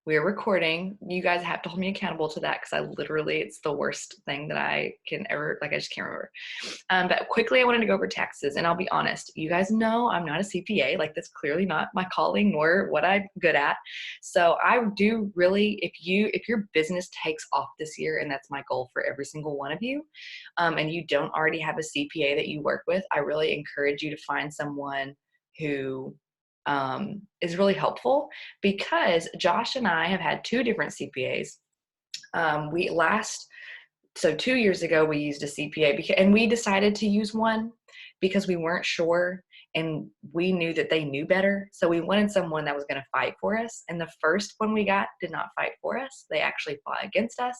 we're recording. You guys have to hold me accountable to that because it's the worst thing that I can ever, like, I just can't remember. But quickly, I wanted to go over taxes. And I'll be honest, you guys know I'm not a CPA. Like, that's clearly not my calling nor what I'm good at. So I do really, if your business takes off this year, and that's my goal for every single one of you, and you don't already have a CPA that you work with, I really encourage you to find someone who is really helpful, because Josh and I have had two different CPAs. So 2 years ago, we used a CPA, and we decided to use one because we weren't sure, and we knew that they knew better. So we wanted someone that was going to fight for us. And the first one we got did not fight for us. They actually fought against us.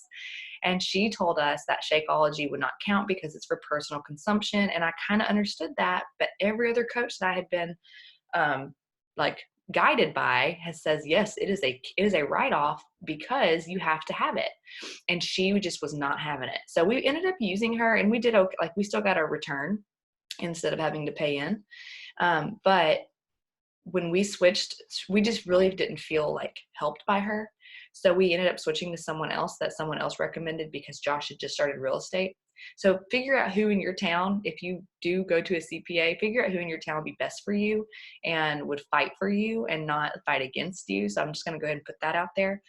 And she told us that Shakeology would not count because it's for personal consumption. And I kind of understood that. But every other coach that I had been like guided by says, yes, it is a write-off because you have to have it. And she just was not having it. So we ended up using her, and we did okay. Like, we still got our return instead of having to pay in. But when we switched, we just really didn't feel like helped by her. So we ended up switching to someone else that someone else recommended because Josh had just started real estate. So figure out who in your town, if you do go to a CPA, figure out who in your town would be best for you and would fight for you and not fight against you. So I'm just going to go ahead and put that out there.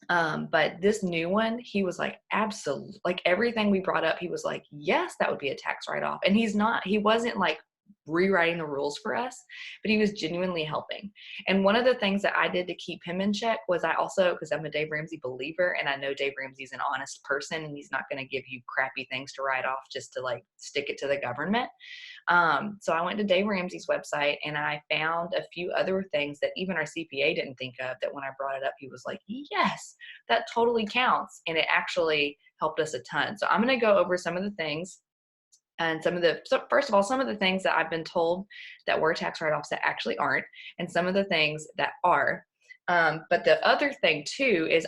But this new one, he was like, absolutely, like everything we brought up, he was like, yes, that would be a tax write-off. And he wasn't like rewriting the rules for us, but he was genuinely helping. And one of the things that I did to keep him in check was because I'm a Dave Ramsey believer, and I know Dave Ramsey's an honest person, and he's not going to give you crappy things to write off just to like stick it to the government. So I went to Dave Ramsey's website, and I found a few other things that even our CPA didn't think of, that when I brought it up, he was like, yes, that totally counts. And it actually helped us a ton. So I'm going to go over some of the things. And first of all, some of the things that I've been told that were tax write-offs that actually aren't, and some of the things that are. But the other thing too is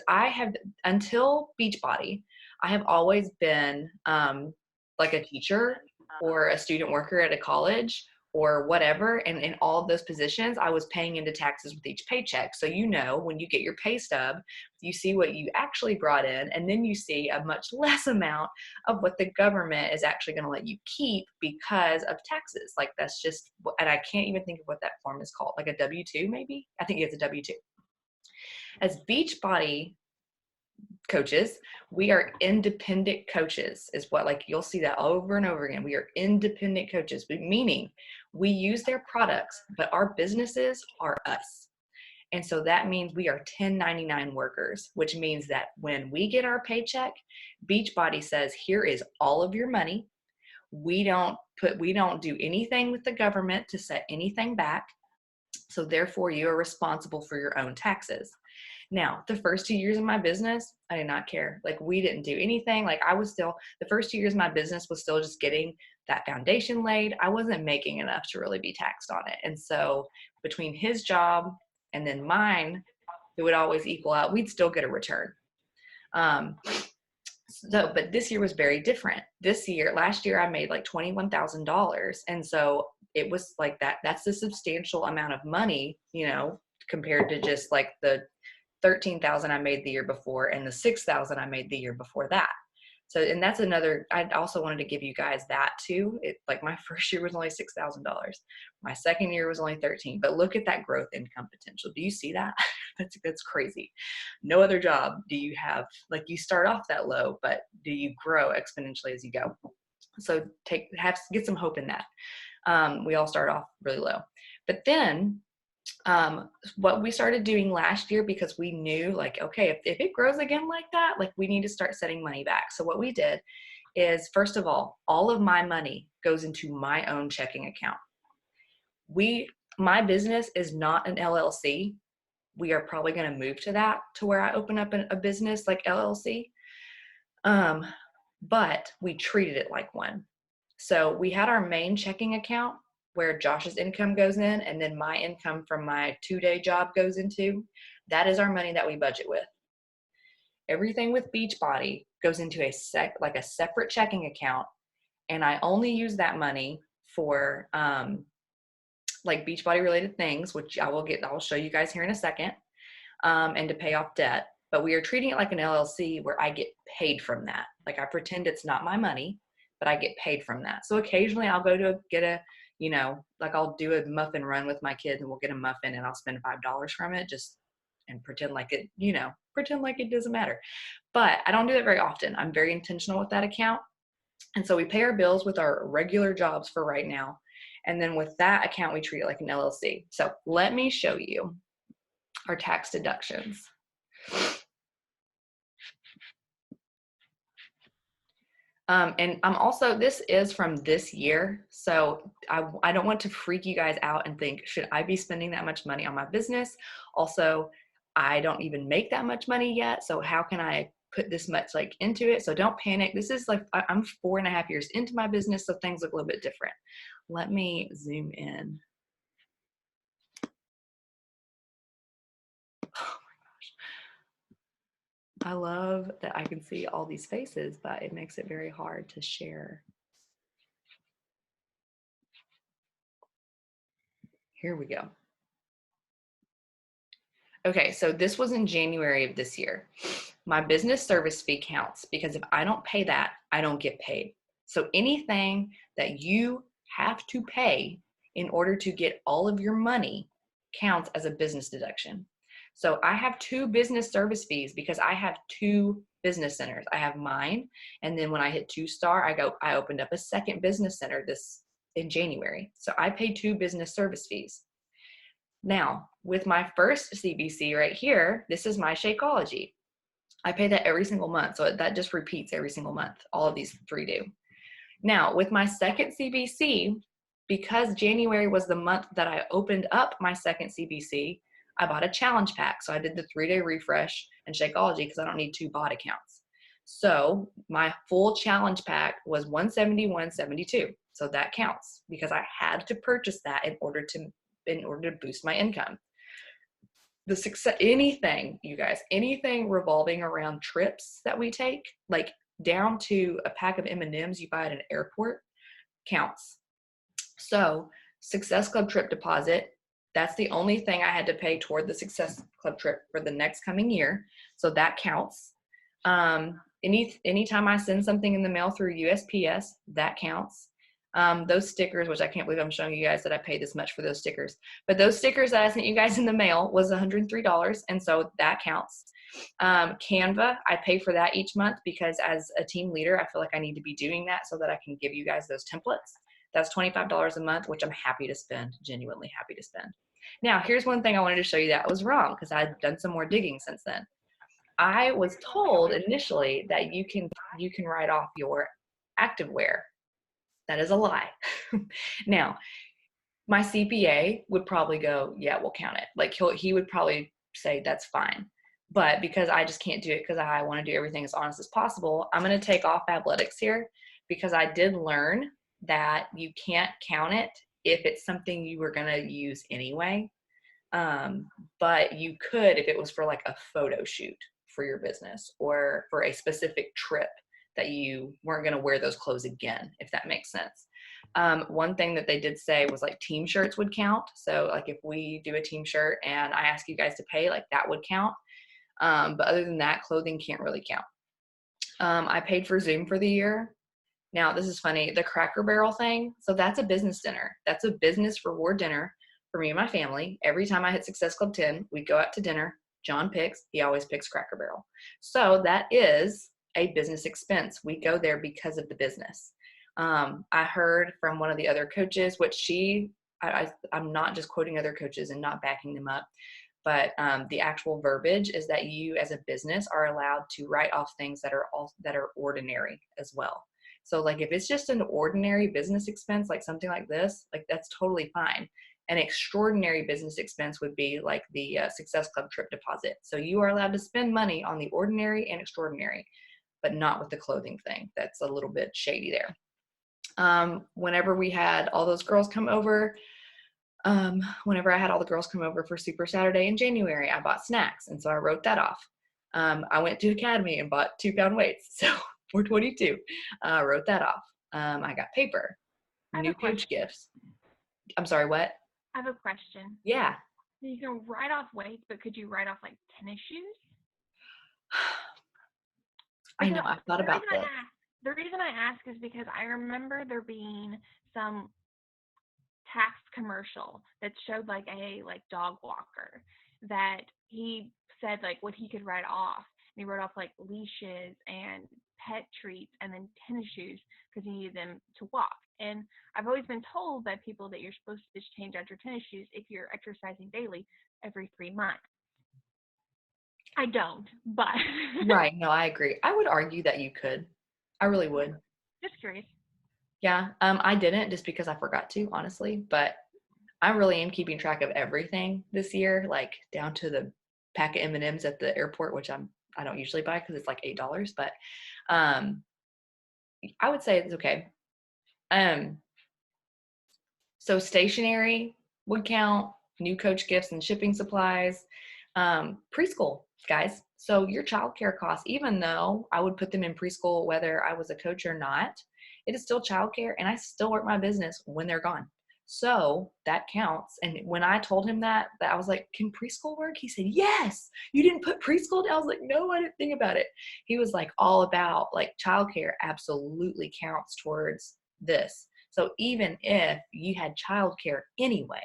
until Beachbody, I have always been like a teacher or a student worker at a college or whatever. And in all of those positions, I was paying into taxes with each paycheck. So, when you get your pay stub, you see what you actually brought in, and then you see a much less amount of what the government is actually going to let you keep because of taxes. Like, that's just, and I can't even think of what that form is called, like a W-2 maybe? I think it's a W-2. As Beachbody coaches, we are independent coaches, is what, like, you'll see that over and over again. We are independent coaches, meaning we use their products, but our businesses are us. And so that means we are 1099 workers, which means that when we get our paycheck, Beachbody says, here is all of your money. We don't do anything with the government to set anything back. So therefore, you are responsible for your own taxes. Now, the first 2 years of my business, I did not care. Like, we didn't do anything. Like, the first 2 years of my business was still just getting that foundation laid. I wasn't making enough to really be taxed on it. And so between his job and then mine, it would always equal out. We'd still get a return. But this year was very different. Last year, I made like $21,000. And so it was like that's a substantial amount of money, compared to just like the 13,000 I made the year before and the 6,000 I made the year before that. So, and that's another, I also wanted to give you guys that too. Like, my first year was only $6,000. My second year was only 13, but look at that growth income potential. Do you see that? That's crazy. No other job do you have, like, you start off that low, but do you grow exponentially as you go? So get some hope in that. We all start off really low, but then what we started doing last year, because we knew, like, okay, if it grows again like that, like, we need to start setting money back. So what we did is, first of all of my money goes into my own checking account. My business is not an LLC. We are probably going to move to that, to where I open up a business like LLC. But we treated it like one. So we had our main checking account where Josh's income goes in, and then my income from my 2-day job goes into. That is our money that we budget with. Everything with Beachbody goes into a separate checking account, and I only use that money for like Beachbody related things, which I'll show you guys here in a second. and to pay off debt. But we are treating it like an LLC where I get paid from that. Like I pretend it's not my money, but I get paid from that. So occasionally I'll go to get a, like I'll do a muffin run with my kids and we'll get a muffin and I'll spend $5 from it just and pretend like it, pretend like it doesn't matter. But I don't do that very often. I'm very intentional with that account. And so we pay our bills with our regular jobs for right now. And then with that account, we treat it like an LLC. So let me show you our tax deductions. And I'm also, this is from this year. So I don't want to freak you guys out and think, should I be spending that much money on my business? Also, I don't even make that much money yet. So how can I put this much like into it? So don't panic. This is like, I'm 4.5 years into my business. So things look a little bit different. Let me zoom in. I love that I can see all these faces, but it makes it very hard to share. Here we go. Okay, so this was in January of this year. My business service fee counts because if I don't pay that, I don't get paid. So anything that you have to pay in order to get all of your money counts as a business deduction. So I have 2 business service fees because I have 2 business centers. I have mine, and then when I hit 2-star, I opened up a second business center this in January. So I pay 2 business service fees. Now, with my first CBC right here, this is my Shakeology. I pay that every single month, so that just repeats every single month. All of these 3 do. Now, with my second CBC, because January was the month that I opened up my second CBC, I bought a challenge pack. So I did the 3-day refresh and Shakeology because I don't need 2 bot accounts. So my full challenge pack was $171.72. So that counts because I had to purchase that in order to boost my income. The success, anything, you guys, anything revolving around trips that we take, like down to a pack of M&Ms you buy at an airport, counts. So Success Club trip deposit, that's the only thing I had to pay toward the Success Club trip for the next coming year. So that counts. Anytime I send something in the mail through USPS, that counts. Those stickers, which I can't believe I'm showing you guys that I paid this much for those stickers, but those stickers that I sent you guys in the mail was $103. And so that counts. Canva, I pay for that each month because as a team leader, I feel like I need to be doing that so that I can give you guys those templates. That's $25 a month, which I'm happy to spend, genuinely happy to spend. Now, here's one thing I wanted to show you that was wrong because I've done some more digging since then. I was told initially that you can write off your activewear. That is a lie. Now, my CPA would probably go, yeah, we'll count it. Like he would probably say that's fine. But because I just can't do it because I want to do everything as honest as possible, I'm going to take off athletics here because I did learn that you can't count it if it's something you were going to use anyway. But you could if it was for like a photo shoot for your business or for a specific trip that you weren't going to wear those clothes again, if that makes sense. One thing that they did say was like team shirts would count. So like if we do a team shirt and I ask you guys to pay, like that would count. But other than that, clothing can't really count. I paid for Zoom for the year. Now, this is funny, the Cracker Barrel thing. So that's a business dinner. That's a business reward dinner for me and my family. Every time I hit Success Club 10, we go out to dinner. John picks, he always picks Cracker Barrel. So that is a business expense. We go there because of the business. I heard from one of the other coaches, which I'm not just quoting other coaches and not backing them up, but the actual verbiage is that you as a business are allowed to write off things that are ordinary as well. So like if it's just an ordinary business expense, like something like this, like that's totally fine. An extraordinary business expense would be like the Success Club trip deposit. So you are allowed to spend money on the ordinary and extraordinary, but not with the clothing thing. That's a little bit shady there. Whenever we had all those girls come over, whenever I had all the girls come over for Super Saturday in January, I bought snacks. And so I wrote that off. I went to Academy and bought 2-pound weights. So for 22, wrote that off. I got paper, new coach gifts. I'm sorry, what? I have a question. Yeah. You can write off weights, but could you write off like tennis shoes? I Because know, I've thought about this. the reason I ask is because I remember there being some tax commercial that showed like a like dog walker that he said like what he could write off. And he wrote off like leashes and pet treats and then tennis shoes because he needed them to walk. And I've always been told by people that you're supposed to just change out your tennis shoes if you're exercising daily every 3 months. I don't, but Right. No, I agree. I would argue that you could. I really would. just curious. Yeah. I didn't just because I forgot to, honestly, but I really am keeping track of everything this year, like down to the pack of M&Ms at the airport, which I don't usually buy because it's like $8, but um I would say it's okay. Um so stationery would count, new coach gifts and shipping supplies, preschool, guys. So your childcare costs, even though I would put them in preschool whether I was a coach or not, it is still childcare and I still work my business when they're gone. So that counts. And when I told him that I was like, can preschool work? He said, yes. You didn't put preschool down? I was like, no, I didn't think about it. He was like all about like childcare absolutely counts towards this. So even if you had childcare anyway,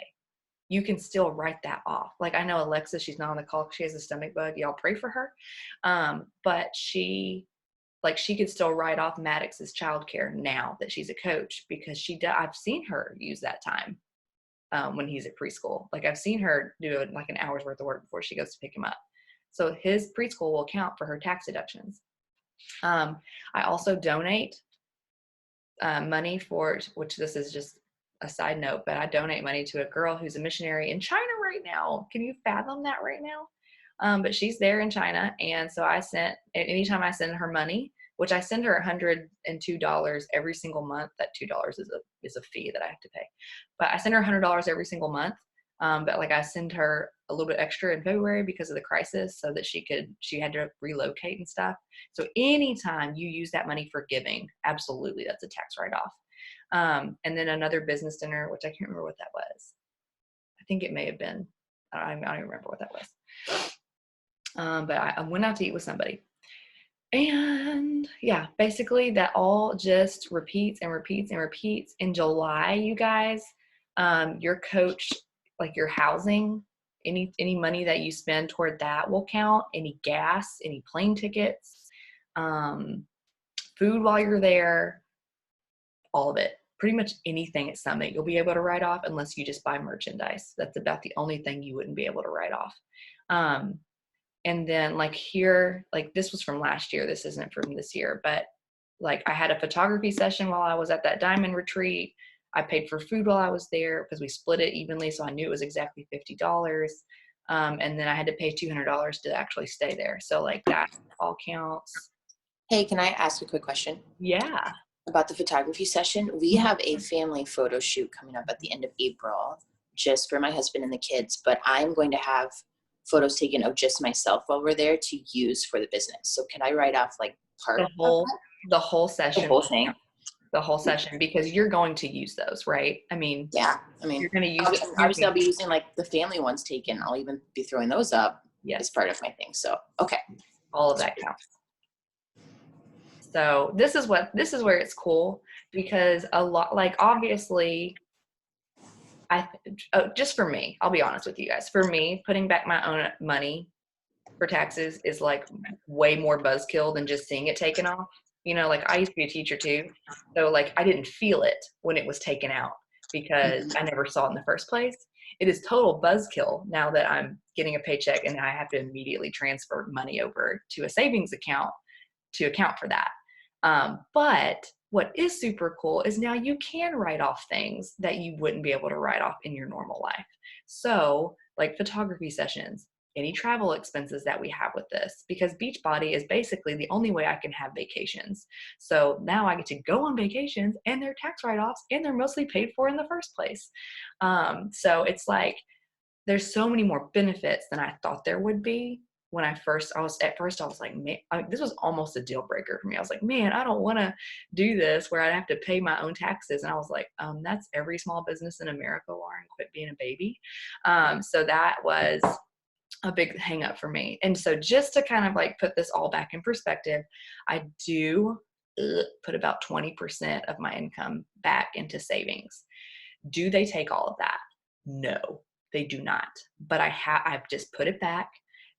you can still write that off. Like I know Alexa, she's not on the call. She has a stomach bug. Y'all pray for her. But she could still write off Maddox's childcare now that she's a coach because I've seen her use that time when he's at preschool. Like I've seen her do like an hour's worth of work before she goes to pick him up. So his preschool will count for her tax deductions. I also donate money for, which this is just a side note, but I donate money to a girl who's a missionary in China right now. Can you fathom that right now? But she's there in China. And so anytime I send her money, which I send her $102 every single month, that $2 is a fee that I have to pay. But I send her $100 every single month. But like I send her a little bit extra in February because of the crisis so that she had to relocate and stuff. So anytime you use that money for giving, absolutely, that's a tax write-off. And then another business dinner, which I can't remember what that was. I think it may have been, I don't even remember what that was. But I went out to eat with somebody. And yeah, basically that all just repeats and repeats and repeats. In July, you guys, your coach, like your housing, any money that you spend toward that will count. Any gas, any plane tickets, food while you're there, all of it. Pretty much anything at Summit you'll be able to write off unless you just buy merchandise. That's about the only thing you wouldn't be able to write off. And then like here, like this was from last year, this isn't from this year, but like I had a photography session while I was at that diamond retreat. I paid for food while I was there because we split it evenly. So I knew it was exactly $50. And then I had to pay $200 to actually stay there. So like that all counts. Hey, can I ask a quick question? Yeah. About the photography session? We have a family photo shoot coming up at the end of April just for my husband and the kids, but I'm going to have photos taken of just myself while we're there to use for the business. So can I write off like part the whole session? The whole thing? The whole session, because you're going to use those, right? I mean, yeah. I mean, you're going to use obviously I'll be using like the family ones taken. I'll even be throwing those up as part of my thing. So, okay. All of that counts. So this is where it's cool because a lot, like obviously just for me, I'll be honest with you guys, for me, putting back my own money for taxes is like way more buzzkill than just seeing it taken off. You know, like I used to be a teacher too. So like I didn't feel it when it was taken out because I never saw it in the first place. It is total buzzkill now that I'm getting a paycheck and I have to immediately transfer money over to a savings account to account for that. But what is super cool is now you can write off things that you wouldn't be able to write off in your normal life. So like photography sessions, any travel expenses that we have with this, because Beachbody is basically the only way I can have vacations. So now I get to go on vacations and they're tax write-offs and they're mostly paid for in the first place. So it's like, there's so many more benefits than I thought there would be when I was like, man, this was almost a deal breaker for me. I was like, man, I don't want to do this where I have to pay my own taxes. And I was like, that's every small business in America, Lauren, quit being a baby. So that was a big hang up for me. And so just to kind of like put this all back in perspective, I do put about 20% of my income back into savings. Do they take all of that? No, they do not. But I've just put it back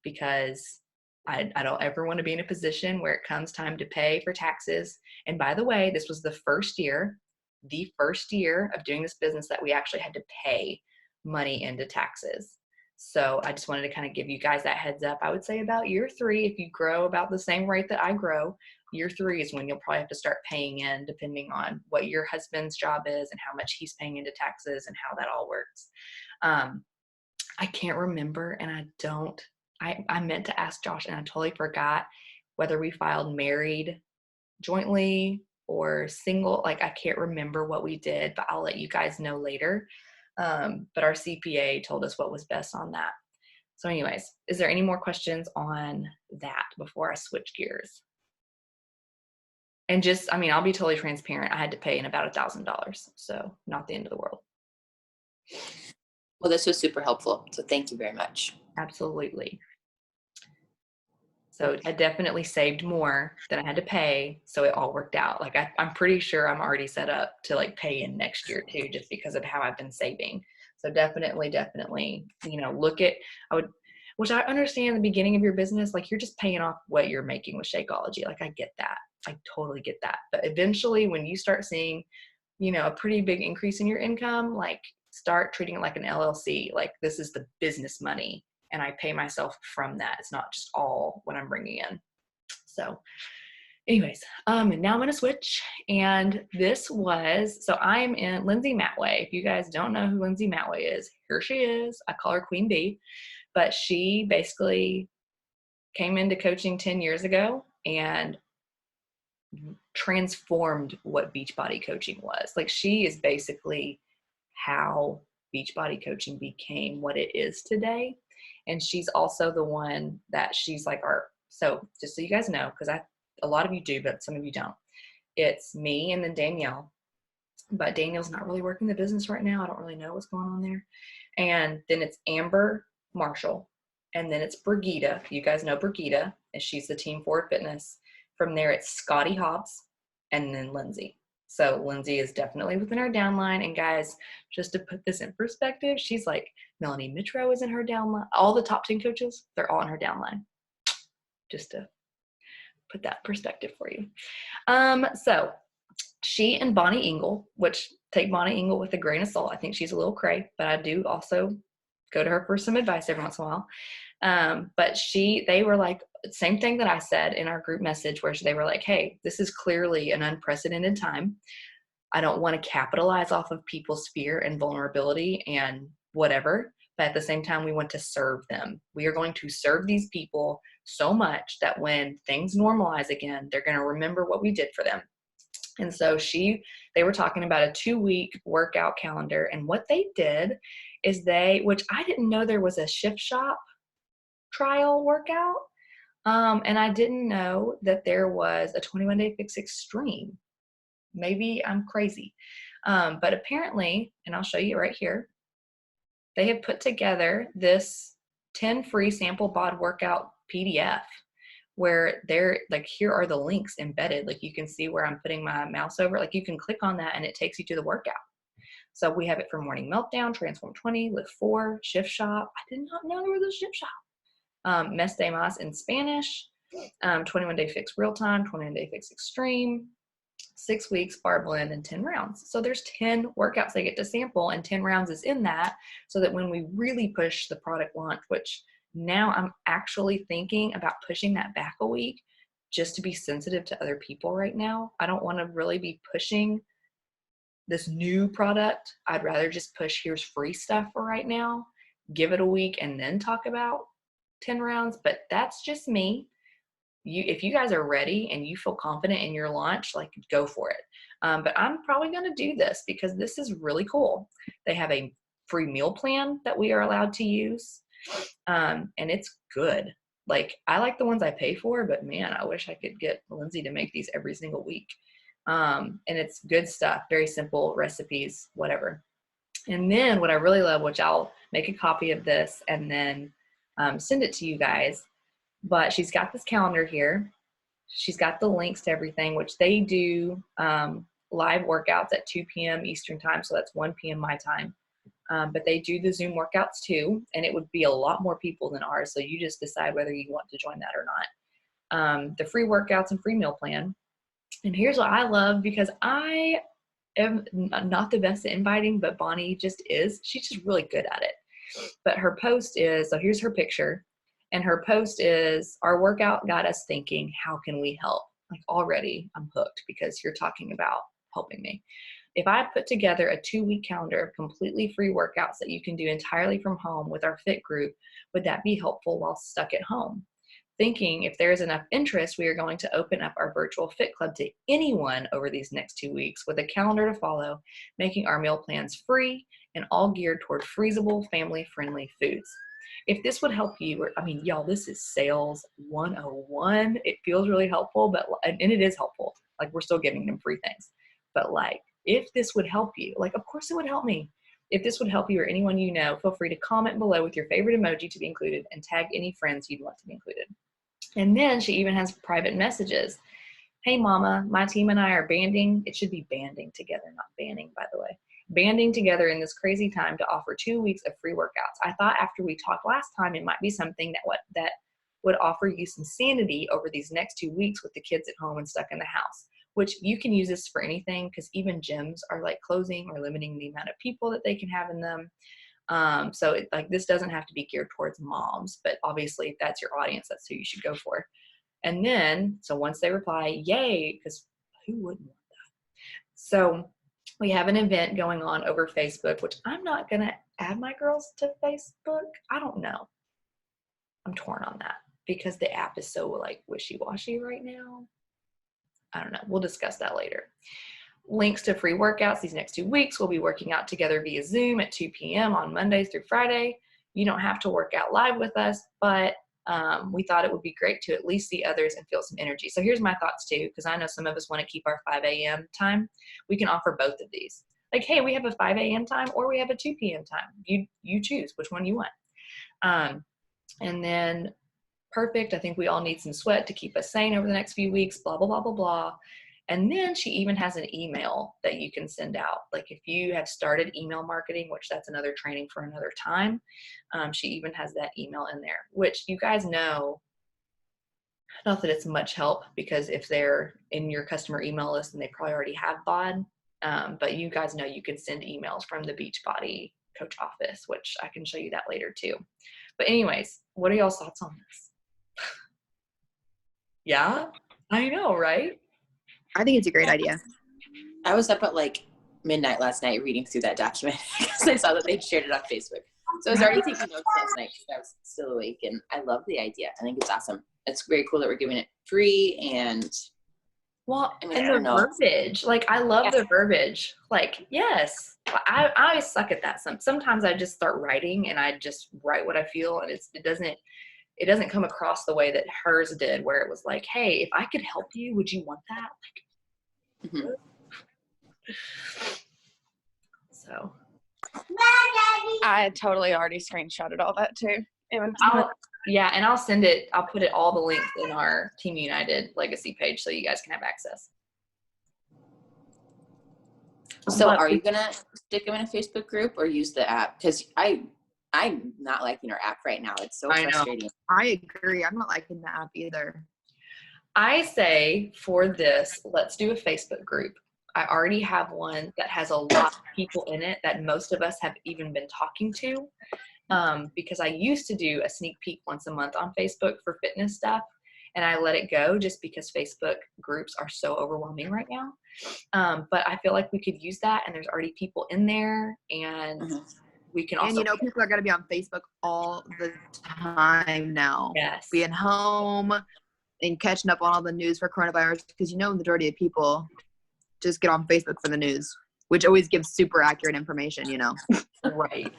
because I don't ever want to be in a position where it comes time to pay for taxes. And by the way, this was the first year of doing this business that we actually had to pay money into taxes. So I just wanted to kind of give you guys that heads up. I would say about year 3, if you grow about the same rate that I grow, year 3 is when you'll probably have to start paying in, depending on what your husband's job is and how much he's paying into taxes and how that all works. I can't remember, and I meant to ask Josh, and I totally forgot whether we filed married jointly or single. Like, I can't remember what we did, but I'll let you guys know later. But our CPA told us what was best on that. So anyways, is there any more questions on that before I switch gears? And just, I'll be totally transparent. I had to pay in about $1,000, so not the end of the world. Well, this was super helpful. So thank you very much. Absolutely. So I definitely saved more than I had to pay. So it all worked out. Like I'm pretty sure I'm already set up to like pay in next year too, just because of how I've been saving. So definitely, which I understand in the beginning of your business, like you're just paying off what you're making with Shakeology. Like I get that. I totally get that. But eventually when you start seeing, a pretty big increase in your income, like start treating it like an LLC. Like this is the business money. And I pay myself from that. It's not just all what I'm bringing in. So anyways, and now I'm going to switch. And so I'm in Lindsay Matway. If you guys don't know who Lindsay Matway is, here she is. I call her Queen Bee, but she basically came into coaching 10 years ago and transformed what Beachbody coaching was. Like she is basically how Beachbody coaching became what it is today. And she's also the one that she's like so just so you guys know, because a lot of you do, but some of you don't. It's me and then Danielle. But Danielle's not really working the business right now. I don't really know what's going on there. And then it's Amber Marshall. And then it's Brigida. You guys know Brigida, and she's the Team Forward Fitness. From there, it's Scotty Hobbs and then Lindsay. So Lindsay is definitely within our downline. And guys, just to put this in perspective, she's like Melanie Mitro is in her downline. All the top 10 coaches, they're all in her downline. Just to put that perspective for you. So she and Bonnie Engel, which take Bonnie Engel with a grain of salt. I think she's a little cray, but I do also go to her for some advice every once in a while. But they were like, same thing that I said in our group message, where they were like, hey, this is clearly an unprecedented time. I don't want to capitalize off of people's fear and vulnerability and whatever, but at the same time, we want to serve them. We are going to serve these people so much that when things normalize again, they're going to remember what we did for them. And so they were talking about a 2-week workout calendar. And what they did is which I didn't know there was a Shift Shop trial workout. And I didn't know that there was a 21-day fix extreme. Maybe I'm crazy. But apparently, and I'll show you right here, they have put together this 10 free sample bod workout PDF where they're like, here are the links embedded. Like you can see where I'm putting my mouse over. Like you can click on that and it takes you to the workout. So we have it for Morning Meltdown, Transform 20, Lift 4, Shift Shop. I did not know there was a Shift Shop. Mes de Mas in Spanish, 21-day fix real time, 21-day fix extreme, 6 weeks bar blend, and 10 rounds. So there's 10 workouts they get to sample, and 10 rounds is in that, so that when we really push the product launch, which now I'm actually thinking about pushing that back a week just to be sensitive to other people right now. I don't want to really be pushing this new product. I'd rather just push here's free stuff for right now, give it a week, and then talk about 10 rounds. But that's just me. If you guys are ready and you feel confident in your launch, like go for it. But I'm probably going to do this because this is really cool. They have a free meal plan that we are allowed to use. And it's good. Like, I like the ones I pay for, but man, I wish I could get Lindsay to make these every single week. And it's good stuff, very simple recipes, whatever. And then what I really love, which I'll make a copy of this and then send it to you guys, but she's got this calendar here. She's got the links to everything, which they do live workouts at 2 p.m. Eastern time. So that's 1 p.m. my time. But they do the Zoom workouts too, and it would be a lot more people than ours. So you just decide whether you want to join that or not. The free workouts and free meal plan. And here's what I love, because I am not the best at inviting, but Bonnie just is. She's just really good at it. But her post is, so here's her picture. And her post is, our workout got us thinking, how can we help? Like, already I'm hooked because you're talking about helping me. If I put together a 2-week calendar of completely free workouts that you can do entirely from home with our fit group, would that be helpful while stuck at home? Thinking if there is enough interest, we are going to open up our virtual fit club to anyone over these next 2 weeks with a calendar to follow, making our meal plans free and all geared toward freezable, family-friendly foods. If this would help you, I mean, y'all, this is sales 101. It feels really helpful, and it is helpful. Like, we're still giving them free things. But like, if this would help you, like, of course it would help me. If this would help you or anyone you know, feel free to comment below with your favorite emoji to be included and tag any friends you'd want to be included. And then she even has private messages. Hey, mama, my team and I are banding. It should be banding together, not banning, by the way. Banding together in this crazy time to offer 2 weeks of free workouts. I thought after we talked last time, it might be something that would offer you some sanity over these next 2 weeks with the kids at home and stuck in the house, which you can use this for anything, because even gyms are like closing or limiting the amount of people that they can have in them. So this doesn't have to be geared towards moms, but obviously if that's your audience, that's who you should go for. And then, so once they reply, yay, because who wouldn't want that? So we have an event going on over Facebook, which I'm not going to add my girls to Facebook. I don't know. I'm torn on that because the app is so like wishy-washy right now. I don't know. We'll discuss that later. Links to free workouts these next 2 weeks. We'll be working out together via Zoom at 2 p.m. on Mondays through Friday. You don't have to work out live with us, but we thought it would be great to at least see others and feel some energy. So here's my thoughts too, because I know some of us want to keep our 5 a.m. time. We can offer both of these. Like, hey, we have a 5 a.m. time or we have a 2 p.m. time. You choose which one you want. And then perfect. I think we all need some sweat to keep us sane over the next few weeks, blah, blah, blah, blah, blah. And then she even has an email that you can send out. Like if you have started email marketing, which that's another training for another time, she even has that email in there, which you guys know, not that it's much help because if they're in your customer email list, then they probably already have BOD, but you guys know you can send emails from the Beachbody coach office, which I can show you that later too. But anyways, what are y'all's thoughts on this? Yeah, I know, right? I think it's a great idea. I was up at like midnight last night reading through that document because I saw that they shared it on Facebook. So I was already taking notes last night because I was still awake, and I love the idea. I think it's awesome. It's very cool that we're giving it free, and well, I mean, and the verbiage, like I love the verbiage. Like, yes, I suck at that. Sometimes I just start writing and I just write what I feel, and it doesn't come across the way that hers did, where it was like, hey, if I could help you, would you want that? Like, so. I totally already screenshotted all that too. I'll send it. I'll put all the links in our Team United Legacy page so you guys can have access. So are you going to stick them in a Facebook group or use the app? Because I'm not liking our app right now. It's so frustrating. I agree. I'm not liking the app either. I say for this, let's do a Facebook group. I already have one that has a lot of people in it that most of us have even been talking to, because I used to do a sneak peek once a month on Facebook for fitness stuff, and I let it go just because Facebook groups are so overwhelming right now. But I feel like we could use that, and there's already people in there, and we can also. And people are going to be on Facebook all the time now. Yes. Being home and catching up on all the news for coronavirus, because the majority of people just get on Facebook for the news, which always gives super accurate information, Right.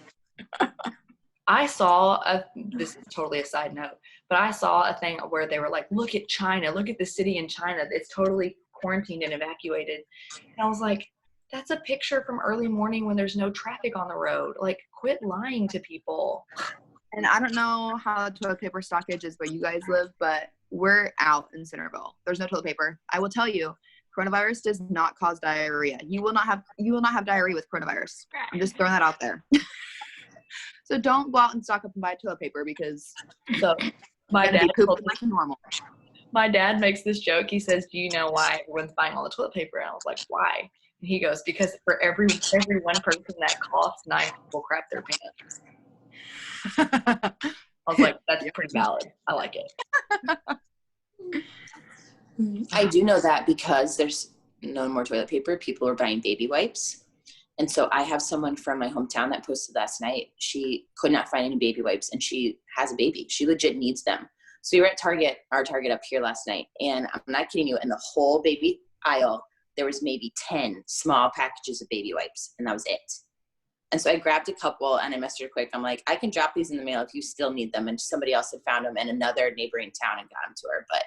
I saw this is totally a side note, but I saw a thing where they were like, look at China, look at the city in China. It's totally quarantined and evacuated. And I was like, that's a picture from early morning when there's no traffic on the road. Like, quit lying to people. And I don't know how toilet paper stockage is where you guys live, but we're out in Centerville. There's no toilet paper. I will tell you, coronavirus does not cause diarrhea. You will not have diarrhea with coronavirus. I'm just throwing that out there. So don't go out and stock up and buy toilet paper because So my you're gonna dad be told pooping like normal. my dad makes this joke. He says, do you know why everyone's buying all the toilet paper? And I was like, why? And he goes, because for every one person that coughs, 9 people crap their pants. I was like, that's pretty valid. I like it. I do know that because there's no more toilet paper, people are buying baby wipes. And so I have someone from my hometown that posted last night. She could not find any baby wipes and she has a baby. She legit needs them. So we were at Target, our Target up here last night. And I'm not kidding you, in the whole baby aisle, there was maybe 10 small packages of baby wipes. And that was it. And so I grabbed a couple and I messaged her quick. I'm like, I can drop these in the mail if you still need them. And somebody else had found them in another neighboring town and got them to her. But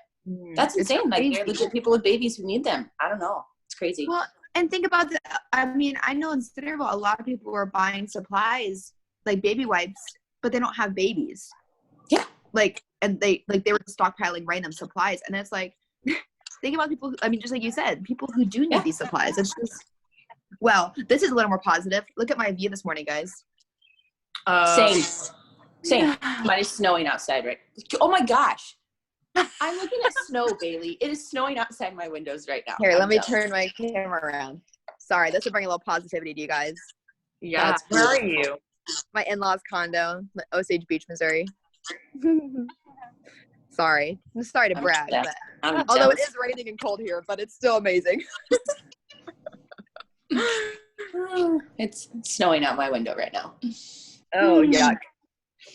that's It's insane. Like, there are crazy. legit people with babies who need them. I don't know. It's crazy. Well, and think about I know in Centerville, a lot of people are buying supplies like baby wipes, but they don't have babies. Yeah. And they were stockpiling random supplies. And it's like, think about people, just like you said, people who do need these supplies. It's just, well, this is a little more positive. Look at my view this morning, guys. Same. But it's snowing outside, right? Oh my gosh. I'm looking at snow, Bailey. It is snowing outside my windows right now. Here, I'm let me jealous. turn my camera around. Sorry, this will bring a little positivity to you guys. Yeah. That's Where are you? My in-laws condo, Osage Beach, Missouri. Sorry. I'm sorry to I'm brag, jealous. but I'm although it jealous. is raining and cold here, but it's still amazing. It's snowing out my window right now. Oh, yuck.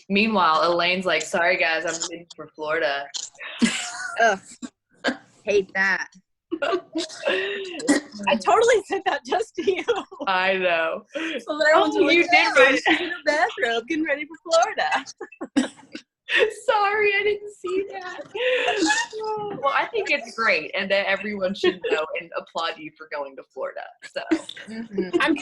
Meanwhile, Elaine's like, sorry guys, I'm leaving for Florida. Ugh. Hate that. I totally said that just to you. I know. So that everyone's like, you did write she's in her bathrobe getting ready for Florida. Sorry, I didn't see that. Well, I think it's great, and that everyone should know and applaud you for going to Florida. So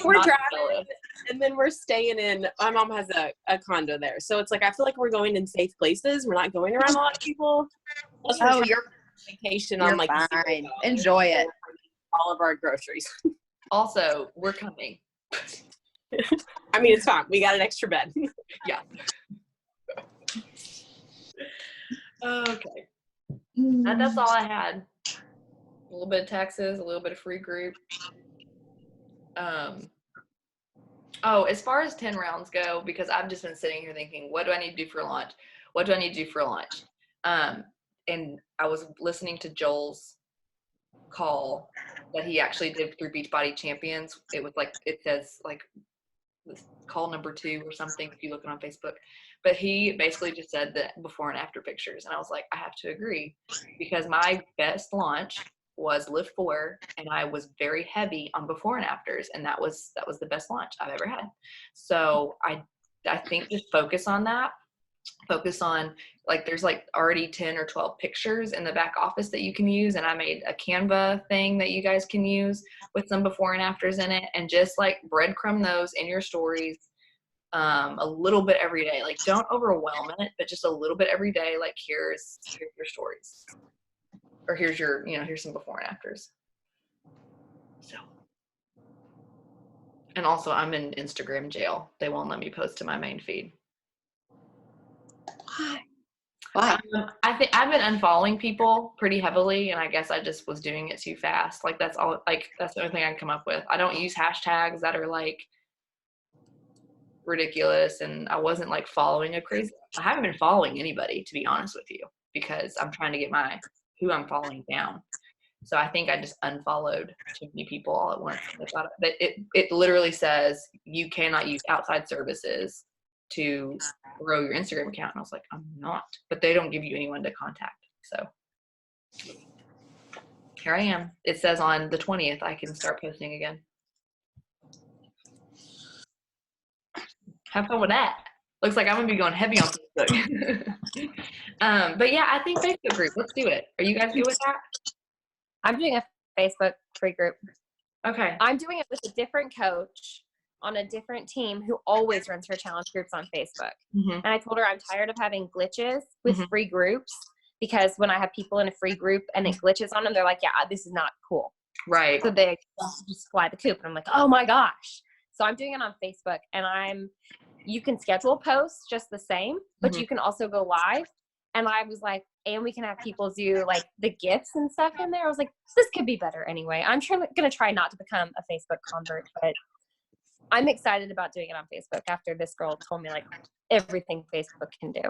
We're not driving, jealous. and then we're staying in. My mom has a condo there, so it's like I feel like we're going in safe places. We're not going around a lot of people. Plus we're Oh, trying you're vacation you're on like fine. Enjoy it. all of our groceries. Also, we're coming. I mean, it's fine. We got an extra bed. Yeah. Okay. That's all I had. A little bit of Texas, a little bit of free group. Oh, as far as 10 rounds go, because I've just been sitting here thinking, what do I need to do for lunch? What do I need to do for lunch? And I was listening to Joel's call that he actually did through Beachbody Champions. It was like, it says like call number 2 or something if you look it on Facebook. But he basically just said that before and after pictures. And I was like, I have to agree, because my best launch was Lift 4, and I was very heavy on before and afters, and that was the best launch I've ever had. So I think just focus on that. Focus on, like, there's like already 10 or 12 pictures in the back office that you can use, and I made a Canva thing that you guys can use with some before and afters in it, and just like breadcrumb those in your stories a little bit every day. Like, don't overwhelm it, but just a little bit every day. Like, here's your stories, or here's your, here's some before and afters. So, and also I'm in Instagram jail. They won't let me post to my main feed. Why? I think I've been unfollowing people pretty heavily, and I guess I just was doing it too fast. Like, that's all. Like, that's the only thing I can come up with. I don't use hashtags that are like ridiculous, and I wasn't like following a crazy. I haven't been following anybody, to be honest with you, because I'm trying to get who I'm following down. So I think I just unfollowed too many people all at once. But it literally says you cannot use outside services to grow your Instagram account. And I was like, I'm not. But they don't give you anyone to contact. So here I am. It says on the 20th I can start posting again. Have fun with that. Looks like I'm gonna be going heavy on Facebook. But yeah, I think Facebook group. Let's do it. Are you guys good with that? I'm doing a Facebook free group. Okay. I'm doing it with a different coach on a different team who always runs her challenge groups on Facebook. Mm-hmm. And I told her I'm tired of having glitches with free groups, because when I have people in a free group and it glitches on them, they're like, yeah, this is not cool. Right. So they just fly the coop. And I'm like, oh my gosh. So I'm doing it on Facebook, and you can schedule posts just the same, but you can also go live. And I was like, and we can have people do like the gifts and stuff in there. I was like, this could be better anyway. I'm going to try not to become a Facebook convert, but I'm excited about doing it on Facebook after this girl told me like everything Facebook can do.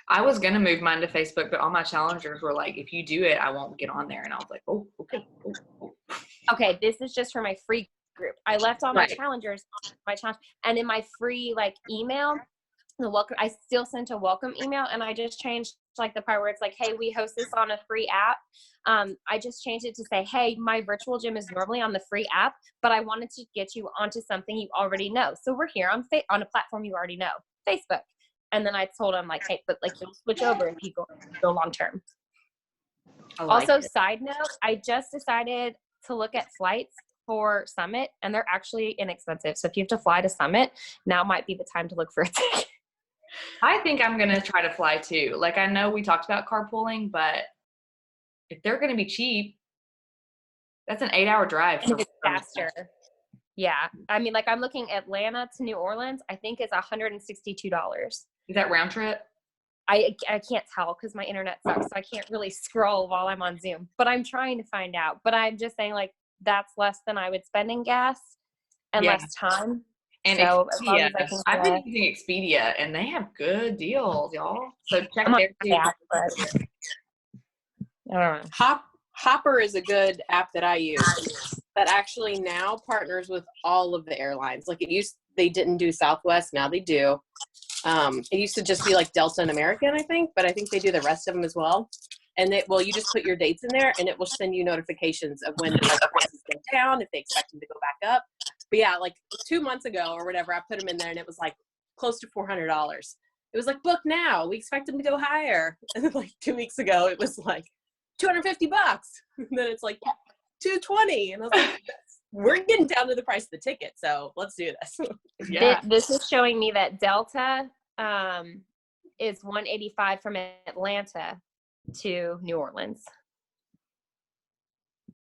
I was gonna move mine to Facebook, but all my challengers were like, if you do it, I won't get on there. And I was like, oh, okay. Oh. Okay, this is just for my free group. I left all my challengers on my challenge, and in my free like email, the welcome, I still sent a welcome email, and I just changed like the part where it's like, hey, we host this on a free app. I just changed it to say, hey, my virtual gym is normally on the free app, but I wanted to get you onto something you already know. So we're here on a platform you already know, Facebook. And then I told him like, hey, but like you'll switch over if you go long term. Also, side note, I just decided to look at flights for Summit, and they're actually inexpensive. So if you have to fly to Summit, now might be the time to look for a ticket. I think I'm going to try to fly too. Like, I know we talked about carpooling, but if they're going to be cheap, that's an 8-hour drive. And it's faster. Yeah. I mean, like I'm looking Atlanta to New Orleans, I think is $162. Is that round trip? I can't tell because my internet sucks, so I can't really scroll while I'm on Zoom. But I'm trying to find out. But I'm just saying, like, that's less than I would spend in gas and less time. And so Expedia, I've been using Expedia, and they have good deals, y'all. So check there too. I don't know. Hopper is a good app that I use that actually now partners with all of the airlines. Like they didn't do Southwest, now they do. It used to just be like Delta and American, I think, but I think they do the rest of them as well. And you just put your dates in there, and it will send you notifications of when the prices go down, if they expect them to go back up. But yeah, like 2 months ago or whatever, I put them in there, and it was like close to $400. It was like, book now. We expect them to go higher. And then like 2 weeks ago, it was like $250. And then it's like $220. And I was like, we're getting down to the price of the ticket, so let's do this. Yeah. This is showing me that Delta is $185 from Atlanta to New Orleans.